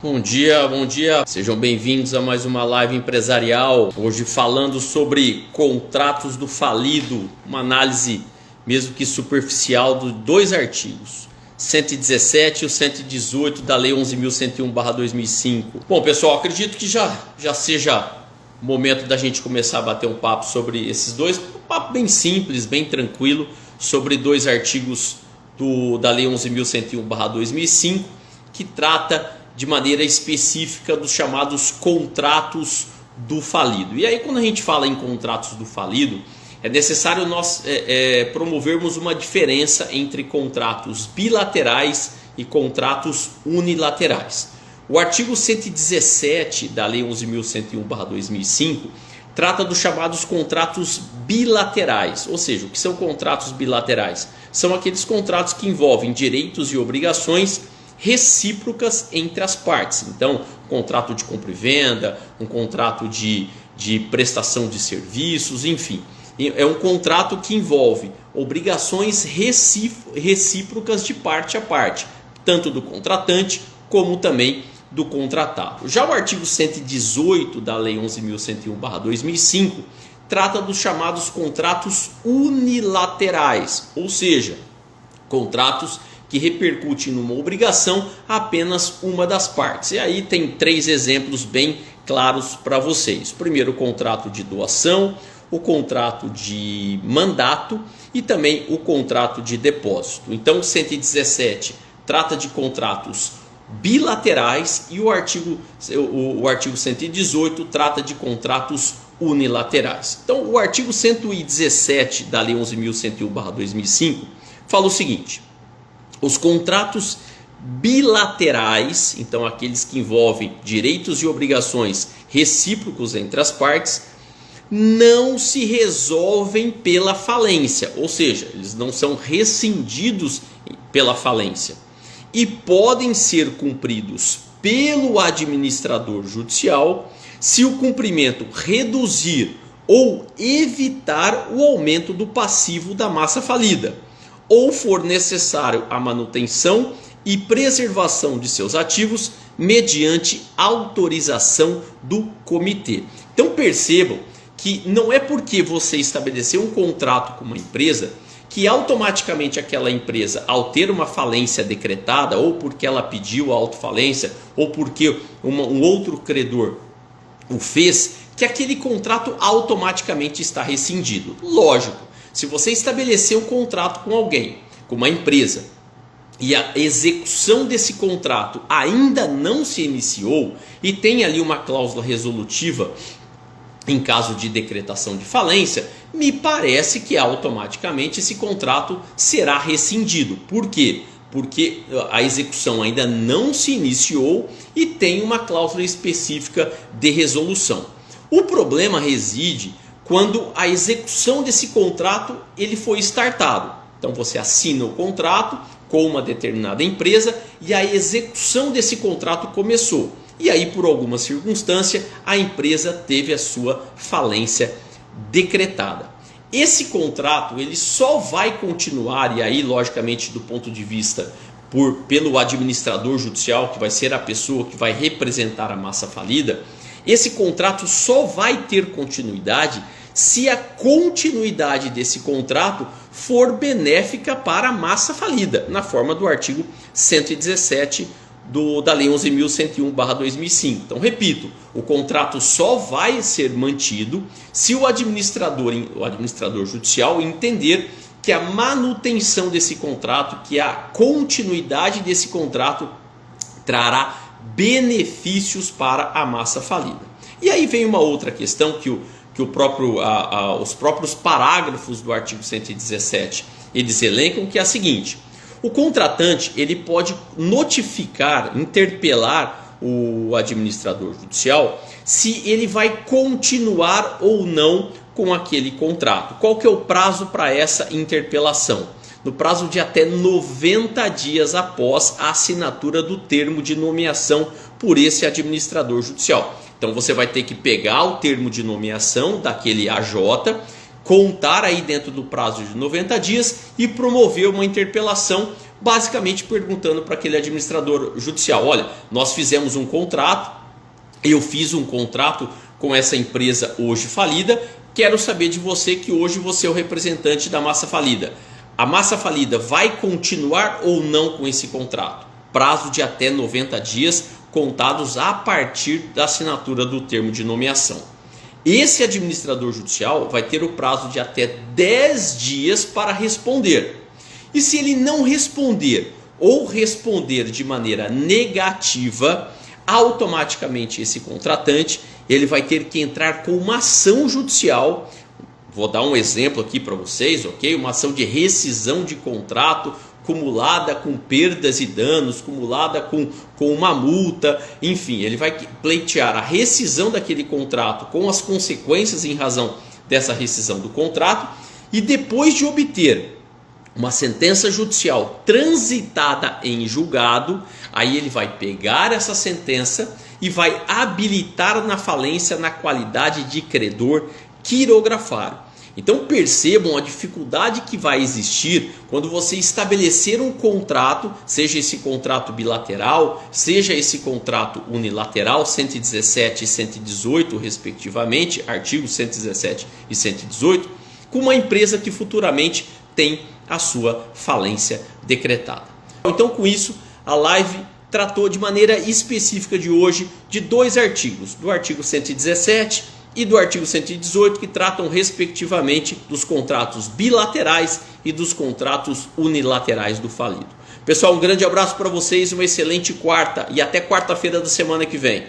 Bom dia, bom dia. Sejam bem-vindos a mais uma live empresarial. Hoje falando sobre contratos do falido, uma análise mesmo que superficial de dois artigos, 117 e o 118 da Lei 11.101/2005. Bom, pessoal, acredito que já seja o momento da gente começar a bater um papo sobre esses dois, um papo bem simples, bem tranquilo, sobre dois artigos da Lei 11.101/2005, que trata de maneira específica dos chamados contratos do falido. E aí, quando a gente fala em contratos do falido, é necessário nós promovermos uma diferença entre contratos bilaterais e contratos unilaterais. O artigo 117 da Lei 11.101/2005 trata dos chamados contratos bilaterais. Ou seja, o que são contratos bilaterais? São aqueles contratos que envolvem direitos e obrigações recíprocas entre as partes. Então, um contrato de compra e venda, um contrato de prestação de serviços, enfim. É um contrato que envolve obrigações recíprocas de parte a parte, tanto do contratante como também do contratado. Já o artigo 118 da Lei 11.101/2005 trata dos chamados contratos unilaterais, ou seja, contratos que repercute numa obrigação apenas uma das partes. E aí tem três exemplos bem claros para vocês. Primeiro, o contrato de doação, o contrato de mandato e também o contrato de depósito. Então, o 117 trata de contratos bilaterais e o artigo 118 trata de contratos unilaterais. Então, o artigo 117 da Lei 11.101/2005 fala o seguinte: os contratos bilaterais, então aqueles que envolvem direitos e obrigações recíprocos entre as partes, não se resolvem pela falência, ou seja, eles não são rescindidos pela falência e podem ser cumpridos pelo administrador judicial se o cumprimento reduzir ou evitar o aumento do passivo da massa falida, ou for necessário a manutenção e preservação de seus ativos mediante autorização do comitê. Então percebam que não é porque você estabeleceu um contrato com uma empresa que automaticamente aquela empresa, ao ter uma falência decretada, ou porque ela pediu a autofalência, ou porque um outro credor o fez, que aquele contrato automaticamente está rescindido. Lógico. Se você estabeleceu um contrato com alguém, com uma empresa, e a execução desse contrato ainda não se iniciou e tem ali uma cláusula resolutiva em caso de decretação de falência, me parece que automaticamente esse contrato será rescindido. Por quê? Porque a execução ainda não se iniciou e tem uma cláusula específica de resolução. O problema reside quando a execução desse contrato ele foi startado. Então você assina o contrato com uma determinada empresa e a execução desse contrato começou. E aí, por alguma circunstância, a empresa teve a sua falência decretada. Esse contrato ele só vai continuar, e aí logicamente do ponto de vista pelo administrador judicial, que vai ser a pessoa que vai representar a massa falida, esse contrato só vai ter continuidade se a continuidade desse contrato for benéfica para a massa falida, na forma do artigo 117 da Lei 11.101/2005. Então, repito, o contrato só vai ser mantido se o administrador judicial entender que a manutenção desse contrato, que a continuidade desse contrato trará benefícios para a massa falida. E aí vem uma outra questão que os próprios parágrafos do artigo 117 eles elencam, que é a seguinte: o contratante ele pode notificar, interpelar o administrador judicial se ele vai continuar ou não com aquele contrato. Qual que é o prazo para essa interpelação? No prazo de até 90 dias após a assinatura do termo de nomeação por esse administrador judicial. Então você vai ter que pegar o termo de nomeação daquele AJ, contar aí dentro do prazo de 90 dias e promover uma interpelação basicamente perguntando para aquele administrador judicial: olha, nós fizemos um contrato, eu fiz um contrato com essa empresa hoje falida, quero saber de você que hoje você é o representante da massa falida. A massa falida vai continuar ou não com esse contrato? Prazo de até 90 dias, contados a partir da assinatura do termo de nomeação. Esse administrador judicial vai ter o prazo de até 10 dias para responder. E se ele não responder ou responder de maneira negativa, automaticamente esse contratante ele vai ter que entrar com uma ação judicial. Vou dar um exemplo aqui para vocês, ok? Uma ação de rescisão de contrato, cumulada com perdas e danos, cumulada com uma multa, enfim, ele vai pleitear a rescisão daquele contrato com as consequências em razão dessa rescisão do contrato, e depois de obter uma sentença judicial transitada em julgado, aí ele vai pegar essa sentença e vai habilitar na falência na qualidade de credor quirografário. Então percebam a dificuldade que vai existir quando você estabelecer um contrato, seja esse contrato bilateral, seja esse contrato unilateral, 117 e 118 respectivamente, artigos 117 e 118, com uma empresa que futuramente tem a sua falência decretada. Então com isso a live tratou de maneira específica de hoje de dois artigos, do artigo 117 e do artigo 118, que tratam respectivamente dos contratos bilaterais e dos contratos unilaterais do falido. Pessoal, um grande abraço para vocês, uma excelente quarta e até quarta-feira da semana que vem.